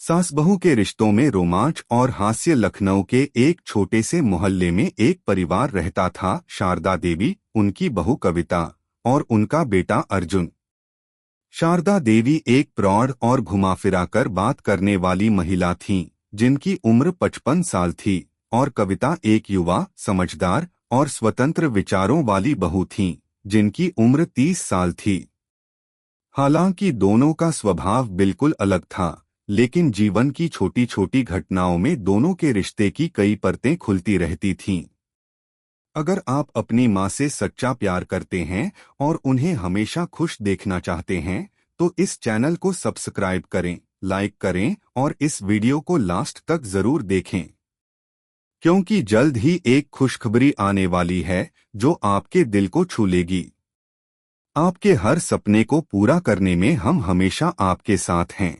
सास बहू के रिश्तों में रोमांच और हास्य। लखनऊ के एक छोटे से मोहल्ले में एक परिवार रहता था। शारदा देवी, उनकी बहू कविता और उनका बेटा अर्जुन। शारदा देवी एक प्रौढ़ और घुमाफिरा कर बात करने वाली महिला थीं, जिनकी उम्र 55 साल थी, और कविता एक युवा, समझदार और स्वतंत्र विचारों वाली बहू थीं, जिनकी उम्र 30 साल थी। हालांकि दोनों का स्वभाव बिल्कुल अलग था, लेकिन जीवन की छोटी छोटी घटनाओं में दोनों के रिश्ते की कई परतें खुलती रहती थीं। अगर आप अपनी माँ से सच्चा प्यार करते हैं और उन्हें हमेशा खुश देखना चाहते हैं, तो इस चैनल को सब्सक्राइब करें, लाइक करें और इस वीडियो को लास्ट तक जरूर देखें, क्योंकि जल्द ही एक खुशखबरी आने वाली है जो आपके दिल को छू लेगी। आपके हर सपने को पूरा करने में हम हमेशा आपके साथ हैं।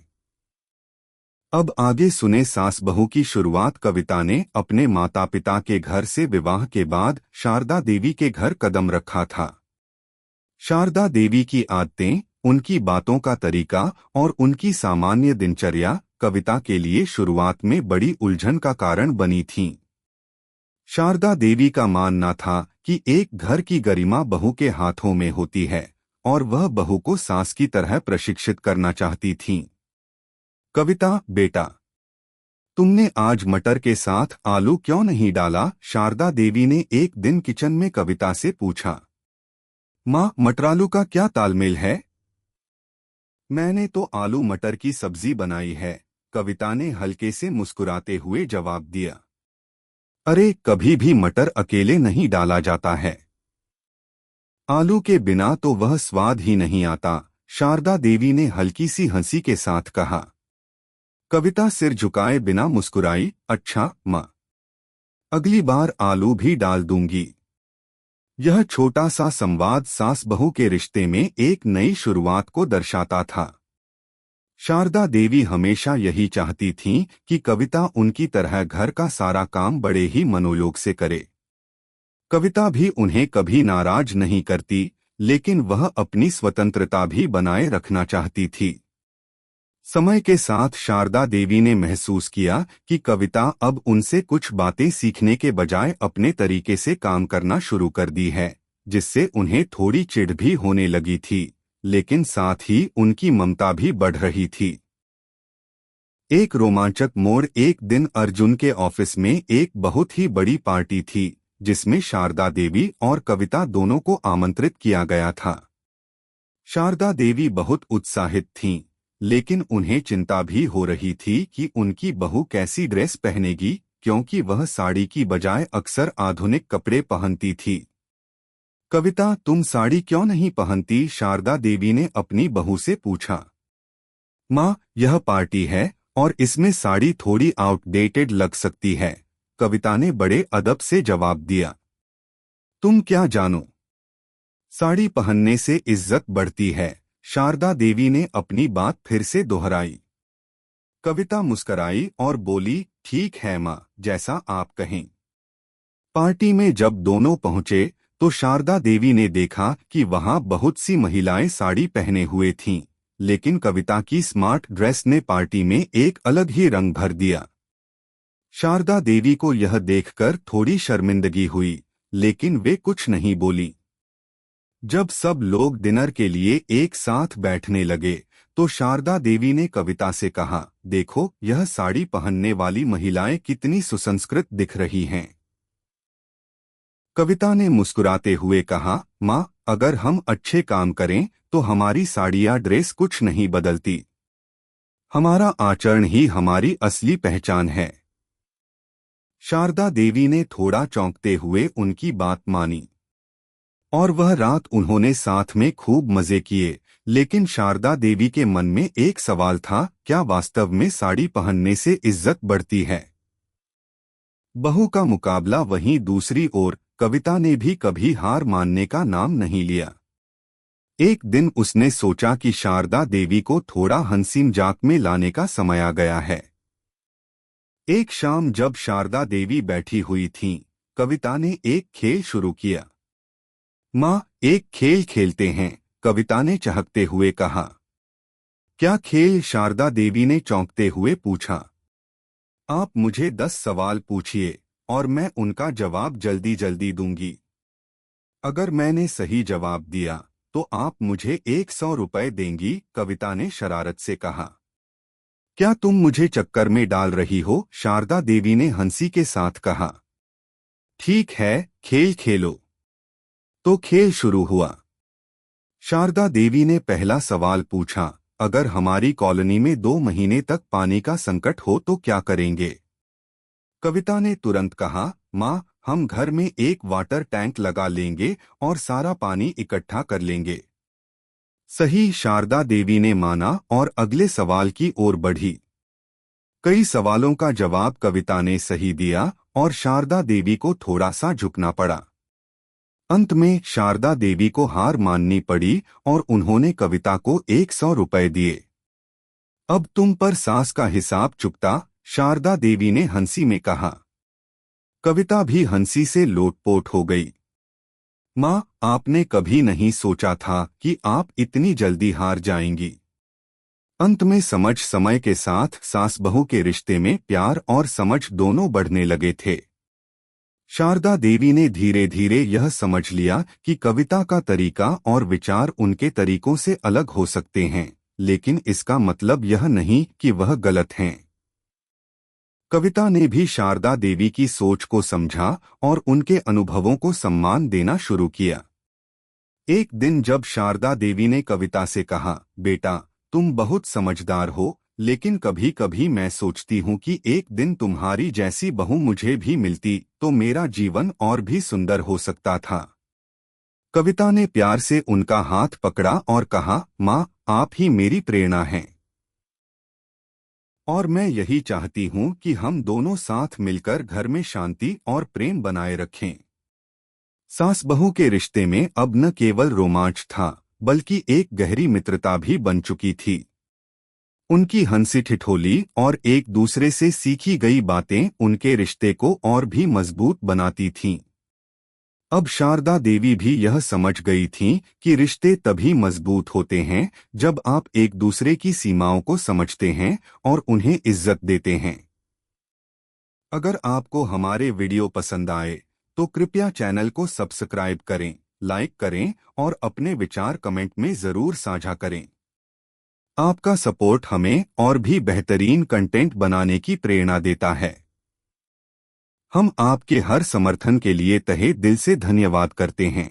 अब आगे सुने सास बहू की शुरुआत। कविता ने अपने माता पिता के घर से विवाह के बाद शारदा देवी के घर कदम रखा था। शारदा देवी की आदतें, उनकी बातों का तरीका और उनकी सामान्य दिनचर्या कविता के लिए शुरुआत में बड़ी उलझन का कारण बनी थीं। शारदा देवी का मानना था कि एक घर की गरिमा बहू के हाथों में होती है और वह बहू को सास की तरह प्रशिक्षित करना चाहती थीं। कविता, बेटा, तुमने आज मटर के साथ आलू क्यों नहीं डाला? शारदा देवी ने एक दिन किचन में कविता से पूछा। माँ, मटरालू का क्या तालमेल है? मैंने तो आलू मटर की सब्जी बनाई है, कविता ने हल्के से मुस्कुराते हुए जवाब दिया। अरे, कभी भी मटर अकेले नहीं डाला जाता है। आलू के बिना तो वह स्वाद ही नहीं आता, शारदा देवी ने हल्की सी हंसी के साथ कहा। कविता सिर झुकाए बिना मुस्कुराई। अच्छा माँ, अगली बार आलू भी डाल दूंगी। यह छोटा सा संवाद सास बहू के रिश्ते में एक नई शुरुआत को दर्शाता था। शारदा देवी हमेशा यही चाहती थीं कि कविता उनकी तरह घर का सारा काम बड़े ही मनोयोग से करे। कविता भी उन्हें कभी नाराज नहीं करती, लेकिन वह अपनी स्वतंत्रता भी बनाए रखना चाहती थी। समय के साथ शारदा देवी ने महसूस किया कि कविता अब उनसे कुछ बातें सीखने के बजाय अपने तरीके से काम करना शुरू कर दी है, जिससे उन्हें थोड़ी चिढ़ भी होने लगी थी, लेकिन साथ ही उनकी ममता भी बढ़ रही थी। एक रोमांचक मोड़। एक दिन अर्जुन के ऑफिस में एक बहुत ही बड़ी पार्टी थी, जिसमें शारदा देवी और कविता दोनों को आमंत्रित किया गया था। शारदा देवी बहुत उत्साहित थीं, लेकिन उन्हें चिंता भी हो रही थी कि उनकी बहू कैसी ड्रेस पहनेगी, क्योंकि वह साड़ी की बजाय अक्सर आधुनिक कपड़े पहनती थी। कविता, तुम साड़ी क्यों नहीं पहनती? शारदा देवी ने अपनी बहू से पूछा। माँ, यह पार्टी है और इसमें साड़ी थोड़ी आउटडेटेड लग सकती है, कविता ने बड़े अदब से जवाब दिया। तुम क्या जानो, साड़ी पहनने से इज्जत बढ़ती है, शारदा देवी ने अपनी बात फिर से दोहराई। कविता मुस्कराई और बोली, ठीक है माँ, जैसा आप कहें। पार्टी में जब दोनों पहुंचे तो शारदा देवी ने देखा कि वहां बहुत सी महिलाएं साड़ी पहने हुए थीं, लेकिन कविता की स्मार्ट ड्रेस ने पार्टी में एक अलग ही रंग भर दिया। शारदा देवी को यह देखकर थोड़ी शर्मिंदगी हुई, लेकिन वे कुछ नहीं बोली। जब सब लोग डिनर के लिए एक साथ बैठने लगे तो शारदा देवी ने कविता से कहा, देखो, यह साड़ी पहनने वाली महिलाएं कितनी सुसंस्कृत दिख रही हैं। कविता ने मुस्कुराते हुए कहा, माँ, अगर हम अच्छे काम करें तो हमारी साड़ी या ड्रेस कुछ नहीं बदलती। हमारा आचरण ही हमारी असली पहचान है। शारदा देवी ने थोड़ा चौंकते हुए उनकी बात मानी और वह रात उन्होंने साथ में खूब मजे किए, लेकिन शारदा देवी के मन में एक सवाल था, क्या वास्तव में साड़ी पहनने से इज्जत बढ़ती है? बहू का मुकाबला। वहीं दूसरी ओर कविता ने भी कभी हार मानने का नाम नहीं लिया। एक दिन उसने सोचा कि शारदा देवी को थोड़ा हंसी मजाक में लाने का समय आ गया है। एक शाम जब शारदा देवी बैठी हुई थीं, कविता ने एक खेल शुरू किया। माँ, एक खेल खेलते हैं, कविता ने चहकते हुए कहा। क्या खेल? शारदा देवी ने चौंकते हुए पूछा। आप मुझे 10 सवाल पूछिए और मैं उनका जवाब जल्दी जल्दी दूंगी। अगर मैंने सही जवाब दिया तो आप मुझे 100 रुपए देंगी, कविता ने शरारत से कहा। क्या तुम मुझे चक्कर में डाल रही हो? शारदा देवी ने हंसी के साथ कहा। ठीक है, खेल खेलो। तो खेल शुरू हुआ। शारदा देवी ने पहला सवाल पूछा, अगर हमारी कॉलोनी में 2 महीने तक पानी का संकट हो तो क्या करेंगे? कविता ने तुरंत कहा, माँ, हम घर में एक वाटर टैंक लगा लेंगे और सारा पानी इकट्ठा कर लेंगे। सही, शारदा देवी ने माना और अगले सवाल की ओर बढ़ी। कई सवालों का जवाब कविता ने सही दिया और शारदा देवी को थोड़ा सा झुकना पड़ा। अंत में शारदा देवी को हार माननी पड़ी और उन्होंने कविता को 100 रुपए दिए। अब तुम पर सास का हिसाब चुकता, शारदा देवी ने हंसी में कहा। कविता भी हंसी से लोटपोट हो गई। माँ, आपने कभी नहीं सोचा था कि आप इतनी जल्दी हार जाएंगी। अंत में समय के साथ सास बहू के रिश्ते में प्यार और समझ दोनों बढ़ने लगे थे। शारदा देवी ने धीरे धीरे यह समझ लिया कि कविता का तरीका और विचार उनके तरीकों से अलग हो सकते हैं, लेकिन इसका मतलब यह नहीं कि वह गलत हैं। कविता ने भी शारदा देवी की सोच को समझा और उनके अनुभवों को सम्मान देना शुरू किया। एक दिन जब शारदा देवी ने कविता से कहा, बेटा, तुम बहुत समझदार हो, लेकिन कभी कभी मैं सोचती हूँ कि एक दिन तुम्हारी जैसी बहू मुझे भी मिलती तो मेरा जीवन और भी सुंदर हो सकता था। कविता ने प्यार से उनका हाथ पकड़ा और कहा, माँ, आप ही मेरी प्रेरणा हैं। और मैं यही चाहती हूँ कि हम दोनों साथ मिलकर घर में शांति और प्रेम बनाए रखें। सास बहू के रिश्ते में अब न केवल रोमांच था, बल्कि एक गहरी मित्रता भी बन चुकी थी। उनकी हंसी ठिठोली और एक दूसरे से सीखी गई बातें उनके रिश्ते को और भी मजबूत बनाती थीं। अब शारदा देवी भी यह समझ गई थीं कि रिश्ते तभी मजबूत होते हैं जब आप एक दूसरे की सीमाओं को समझते हैं और उन्हें इज्जत देते हैं। अगर आपको हमारे वीडियो पसंद आए तो कृपया चैनल को सब्सक्राइब करें, लाइक करें और अपने विचार कमेंट में जरूर साझा करें। आपका सपोर्ट हमें और भी बेहतरीन कंटेंट बनाने की प्रेरणा देता है। हम आपके हर समर्थन के लिए तहे दिल से धन्यवाद करते हैं।